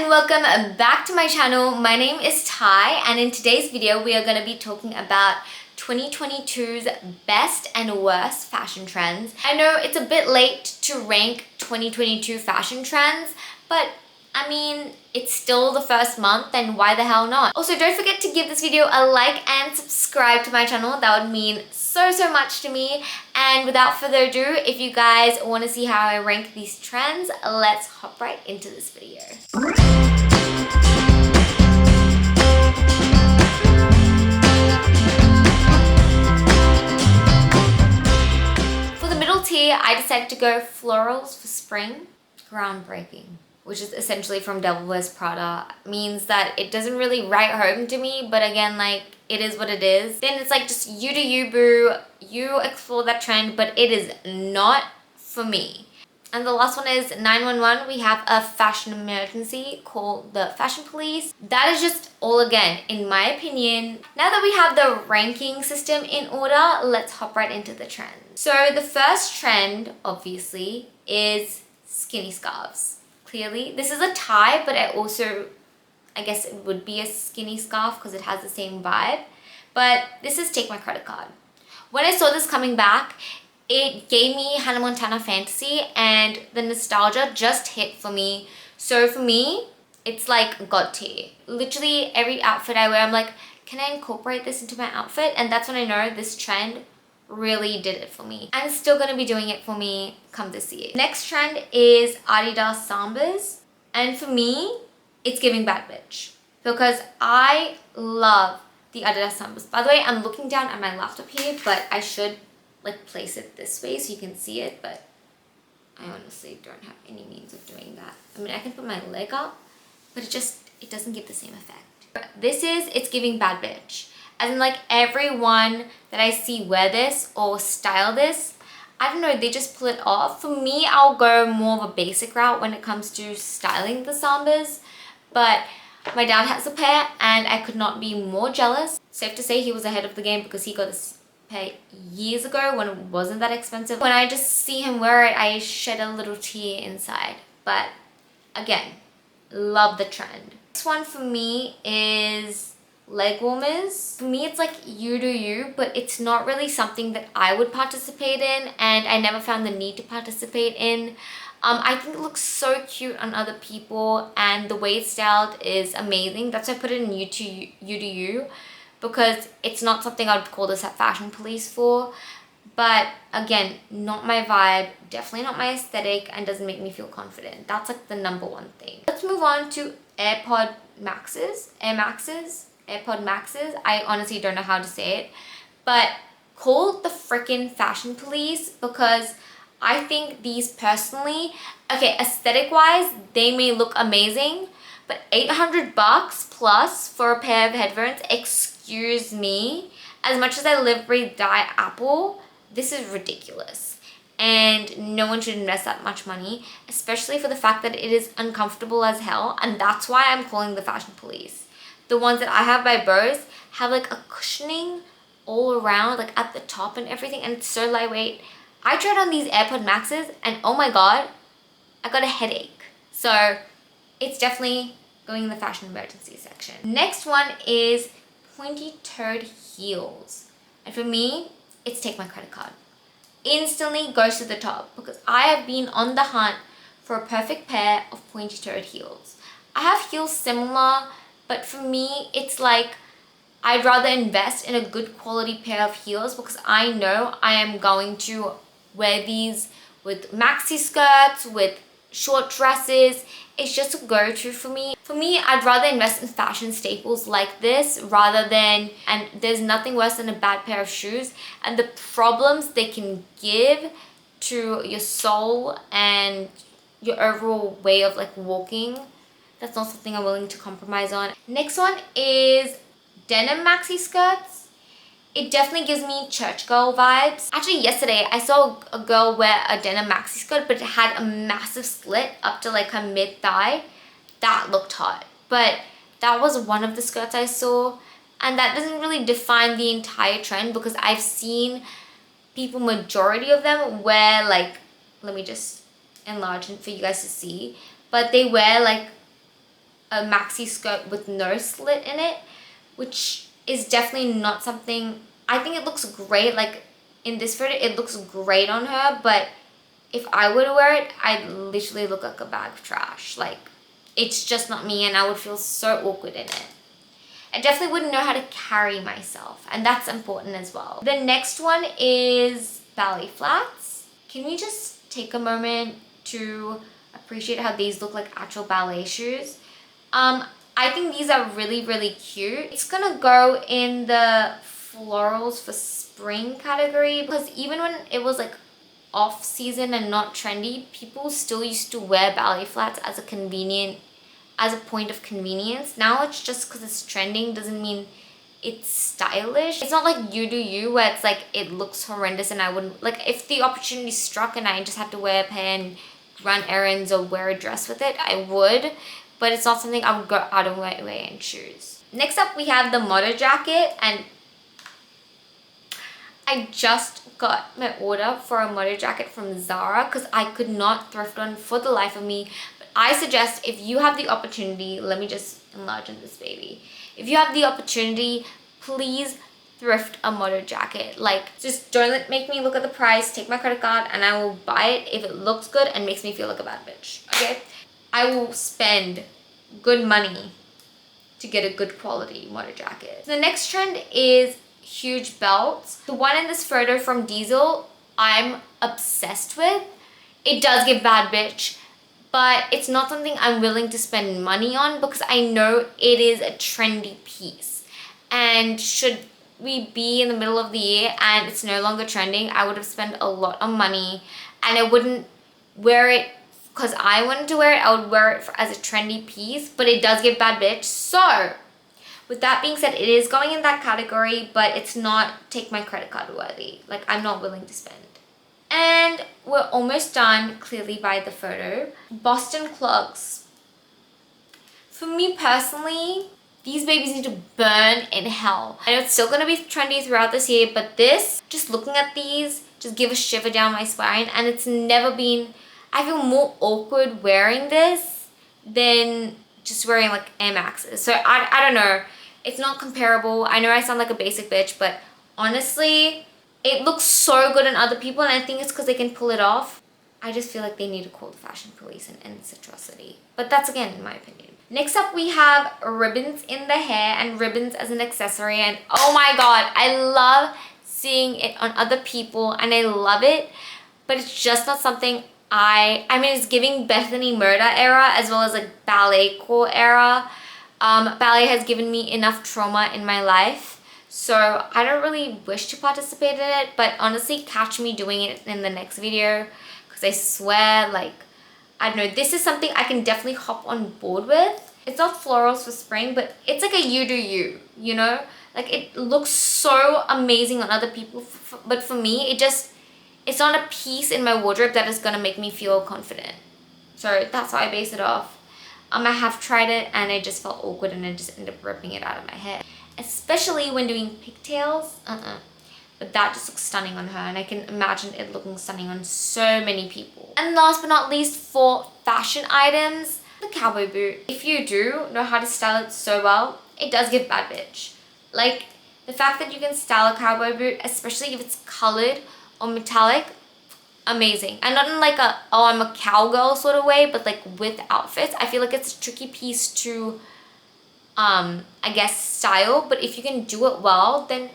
and welcome back to my channel. My name is Ty, and in today's video we are going to be talking about 2022's best and worst fashion trends. I know it's a bit late to rank 2022 fashion trends, but I mean, it's still the first month and why the hell not? Also, don't forget to give this video a like and subscribe to my channel. That would mean so much to me. And without further ado, if you guys want to see how I rank these trends, let's hop right into this video. For the middle tier, I decided to go florals for spring. Groundbreaking, which is essentially from Devil Wears Prada, means that it doesn't really write home to me, but again, like, it is what it is. Then it's like, just you do you, boo. You explore that trend, but it is not for me. And the last one is 911. We have a fashion emergency called the Fashion Police. That is just all, again, in my opinion. Now that we have the ranking system in order, let's hop right into the trends. So the first trend, obviously, is skinny scarves. Clearly, this is a tie, but I guess it would be a skinny scarf because it has the same vibe. But this is Take My Credit Card. When I saw this coming back, it gave me Hannah Montana fantasy, and the nostalgia just hit for me. So for me, it's like God tier. Literally every outfit I wear, I'm like, can I incorporate this into my outfit? And that's when I know this trend really did it for me. And it's still gonna be doing it for me come this year. Next trend is Adidas Sambas. And for me, it's giving bad bitch. Because I love the Adidas Sambas. By the way, I'm looking down at my laptop here, but I should like place it this way so you can see it, but I honestly don't have any means of doing that. I mean, I can put my leg up, but it doesn't give the same effect. It's giving bad bitch. As in, like, everyone that I see wear this or style this, I don't know, they just pull it off. For me, I'll go more of a basic route when it comes to styling the Sambas, but my dad has a pair and I could not be more jealous. Safe to say he was ahead of the game because he got this pair years ago when it wasn't that expensive. When I just see him wear it, I shed a little tear inside. But again, love the trend. Next one for me is leg warmers. For me, it's like you do you, but it's not really something that I would participate in, and I never found the need to participate in. I think it looks so cute on other people, and the way it's styled is amazing. That's why I put it in you do you, because it's not something I would call this at Fashion Police for. But again, not my vibe, definitely not my aesthetic, and doesn't make me feel confident. That's like the number one thing. Let's move on to AirPod Maxes. AirPod Maxes. I honestly don't know how to say it, but called the freaking Fashion Police because I think these personally, okay, aesthetic wise, they may look amazing, but $800 plus for a pair of headphones, excuse me, as much as I live, breathe, die Apple, this is ridiculous. And no one should invest that much money, especially for the fact that it is uncomfortable as hell, and that's why I'm calling the Fashion Police. The ones that I have by Bose have like a cushioning all around, like at the top and everything, and it's so lightweight. I tried on these AirPod Maxes and oh my god, I got a headache. So it's definitely going in the fashion emergency section. Next one is pointy-toed heels. And for me, it's Take My Credit Card. Instantly goes to the top because I have been on the hunt for a perfect pair of pointy-toed heels. I have heels similar, but for me, it's like I'd rather invest in a good quality pair of heels because I know I am going to wear these with maxi skirts, with short dresses. It's just a go-to for me. For me, I'd rather invest in fashion staples like this rather than, and there's nothing worse than a bad pair of shoes and the problems they can give to your soul and your overall way of like walking. That's not something I'm willing to compromise on. Next one is denim maxi skirts. It definitely gives me church girl vibes. Actually, yesterday I saw a girl wear a denim maxi skirt, but it had a massive slit up to like her mid-thigh. That looked hot. But that was one of the skirts I saw. And that doesn't really define the entire trend because I've seen people, majority of them, wear like, let me just enlarge it for you guys to see. But they wear like a maxi skirt with no slit in it, which is definitely not something. I think it looks great, like in this photo it looks great on her, but if I were to wear it, I'd literally look like a bag of trash. Like, it's just not me, and I would feel so awkward in it. I definitely wouldn't know how to carry myself, and that's important as well. The next one is ballet flats. Can we just take a moment to appreciate how these look like actual ballet shoes? I think these are really, really cute. It's gonna go in the florals for spring category, because even when it was like off season and not trendy, people still used to wear ballet flats as a point of convenience. Now it's just because it's trending doesn't mean it's stylish. It's not like You Do You, where it's like it looks horrendous and I wouldn't, like, if the opportunity struck and I just had to wear a pair and run errands or wear a dress with it, I would, but it's not something I would go out of my way and choose. Next up we have the Moto jacket, and I just got my order for a Moto jacket from Zara because I could not thrift one for the life of me. But I suggest, if you have the opportunity, let me just enlarge on this baby. If you have the opportunity, please thrift a Moto jacket. Like, just don't make me look at the price, take my credit card, and I will buy it if it looks good and makes me feel like a bad bitch, okay? I will spend good money to get a good quality Moto jacket. The next trend is huge belts. The one in this photo from Diesel, I'm obsessed with. It does give bad bitch, but it's not something I'm willing to spend money on because I know it is a trendy piece. And should we be in the middle of the year and it's no longer trending, I would have spent a lot of money, and I wouldn't wear it because I wanted to wear it. I would wear it as a trendy piece, but it does give bad bitch. So with that being said, it is going in that category, but it's not take my credit card worthy. Like, I'm not willing to spend. And we're almost done, clearly by the photo. Boston clogs. For me personally, these babies need to burn in hell. I know it's still gonna be trendy throughout this year, but this, just looking at these, just give a shiver down my spine. And it's never been, I feel more awkward wearing this than just wearing like Air Maxes. So I don't know. It's not comparable. I know I sound like a basic bitch, but honestly, it looks so good on other people, and I think it's because they can pull it off. I just feel like they need to call the fashion police and end this atrocity. But that's, again, in my opinion. Next up, we have ribbons in the hair and ribbons as an accessory. And oh my god, I love seeing it on other people, and I love it. But it's just not something I mean, it's giving Bethany Murda era as well as like ballet core era. Ballet has given me enough trauma in my life, so I don't really wish to participate in it, but honestly, catch me doing it in the next video, because I swear, like, I don't know, this is something I can definitely hop on board with. It's not florals for spring, but it's like a You Do You, you know? Like, it looks so amazing on other people, but for me, it's not a piece in my wardrobe that is gonna make me feel confident. So that's how I base it off. I have tried it and it just felt awkward, and I just ended up ripping it out of my hair. Especially when doing pigtails. But that just looks stunning on her, and I can imagine it looking stunning on so many people. And last but not least, for fashion items, the cowboy boot. If you do know how to style it so well, it does give bad bitch. Like, the fact that you can style a cowboy boot, especially if it's colored or metallic, amazing. And not in like a, oh, I'm a cowgirl sort of way, but like with outfits. I feel like it's a tricky piece to, I guess, style. But if you can do it well, then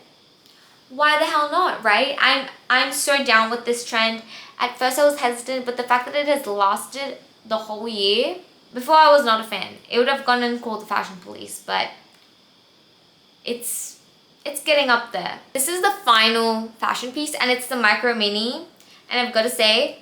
why the hell not, right? I'm so down with this trend. At first I was hesitant, but the fact that it has lasted the whole year, before I was not a fan. It would have gone and called the fashion police, but it's getting up there. This is the final fashion piece, and it's the micro mini. And I've got to say,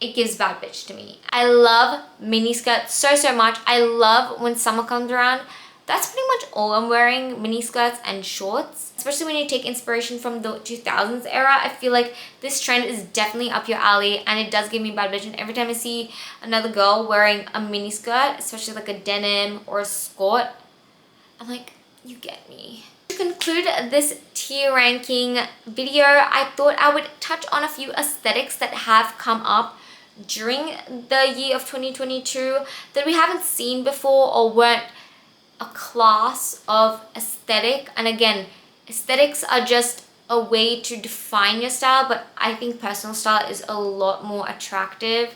it gives bad bitch to me. I love mini skirts so much. I love when summer comes around. That's pretty much all I'm wearing, mini skirts and shorts. Especially when you take inspiration from the 2000s era. I feel like this trend is definitely up your alley, and it does give me bad bitch. And every time I see another girl wearing a mini skirt, especially like a denim or a skirt, I'm like, you get me. To conclude this tier ranking video, I thought I would touch on a few aesthetics that have come up during the year of 2022 that we haven't seen before or weren't a class of aesthetic. And again, aesthetics are just a way to define your style, but I think personal style is a lot more attractive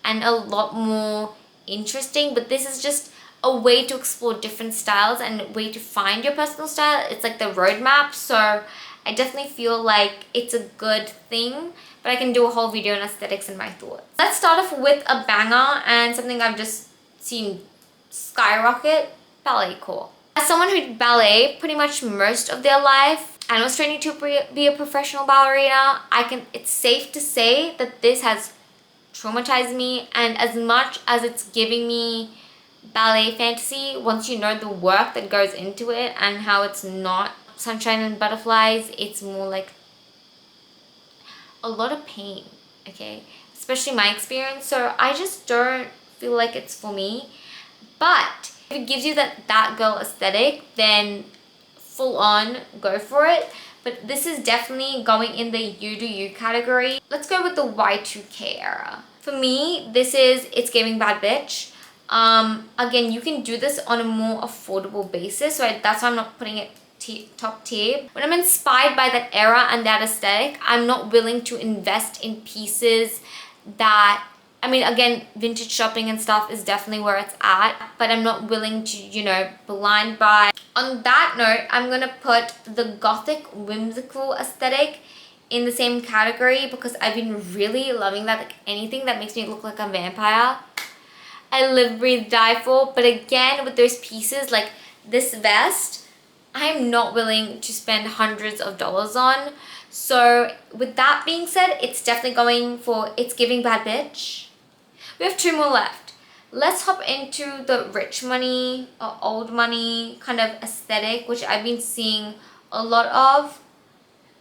and a lot more interesting. But this is just a way to explore different styles and a way to find your personal style. It's like the roadmap. So I definitely feel like it's a good thing, but I can do a whole video on aesthetics and my thoughts. Let's start off with a banger and something I've just seen skyrocket: ballet core. As someone who did ballet pretty much most of their life and was training to be a professional ballerina, it's safe to say that this has traumatized me. And as much as it's giving me ballet fantasy, once you know the work that goes into it and how it's not sunshine and butterflies, it's more like a lot of pain, okay? Especially my experience. So I just don't feel like it's for me. But if it gives you that girl aesthetic, then full on go for it. But this is definitely going in the you do you category. Let's go with the Y2K era. For me, it's giving bad bitch. Again, you can do this on a more affordable basis, so that's why I'm not putting it top tier. When I'm inspired by that era and that aesthetic, I'm not willing to invest in pieces that, I mean, again, vintage shopping and stuff is definitely where it's at, but I'm not willing to, you know, blind buy. On that note, I'm gonna put the gothic whimsical aesthetic in the same category because I've been really loving that. Like anything that makes me look like a vampire, I live, breathe, die for. But again, with those pieces like this vest, I'm not willing to spend hundreds of dollars on. So with that being said, it's definitely going for it's giving bad bitch. We have 2 more left. Let's hop into the rich money or old money kind of aesthetic, which I've been seeing a lot of.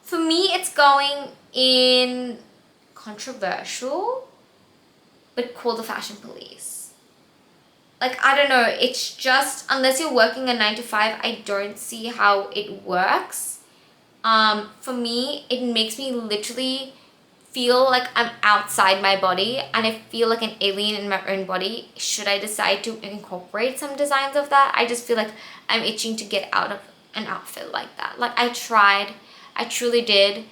For me, it's going in controversial, but call the fashion police. Like, I don't know, it's just, unless you're working a 9 to 5, I don't see how it works. For me, it makes me literally feel like I'm outside my body and I feel like an alien in my own body. Should I decide to incorporate some designs of that? I just feel like I'm itching to get out of an outfit like that. Like, I truly did.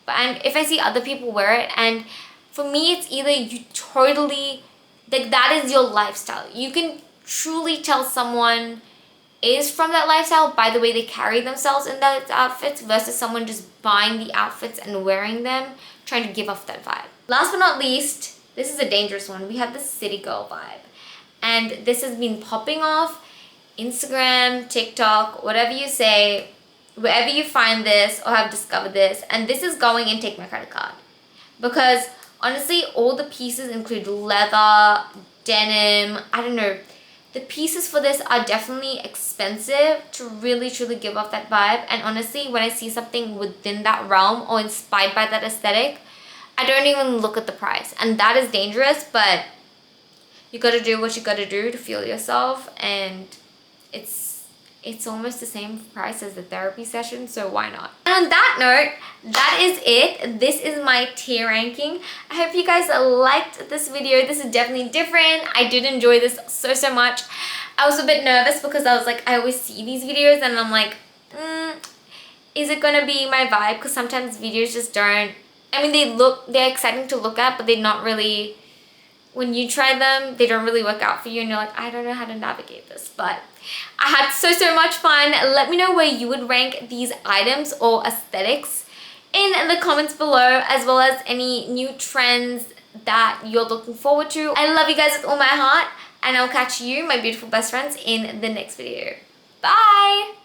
And if I see other people wear it, and for me, it's either you totally, like, that is your lifestyle. You can truly tell someone is from that lifestyle by the way they carry themselves in those outfits versus someone just buying the outfits and wearing them, trying to give off that vibe. Last but not least, this is a dangerous one. We have the city girl vibe. And this has been popping off Instagram, TikTok, whatever you say, wherever you find this or have discovered this. And this is going in Take My Credit Card. Because honestly, all the pieces include leather, denim, I don't know. The pieces for this are definitely expensive to really truly give off that vibe. And honestly, when I see something within that realm or inspired by that aesthetic, I don't even look at the price. And that is dangerous, but you gotta do what you gotta do to feel yourself. And it's almost the same price as the therapy session, so why not? And on that note, that is it. This is my tier ranking. I hope you guys liked this video. This is definitely different. I did enjoy this so much. I was a bit nervous because I was like, I always see these videos and I'm like, is it gonna be my vibe? Because sometimes videos just don't, I mean, they're exciting to look at, but they're not really, when you try them, they don't really work out for you and you're like, I don't know how to navigate this. But I had so much fun. Let me know where you would rank these items or aesthetics in the comments below, as well as any new trends that you're looking forward to. I love you guys with all my heart, and I'll catch you, my beautiful best friends, in the next video. Bye!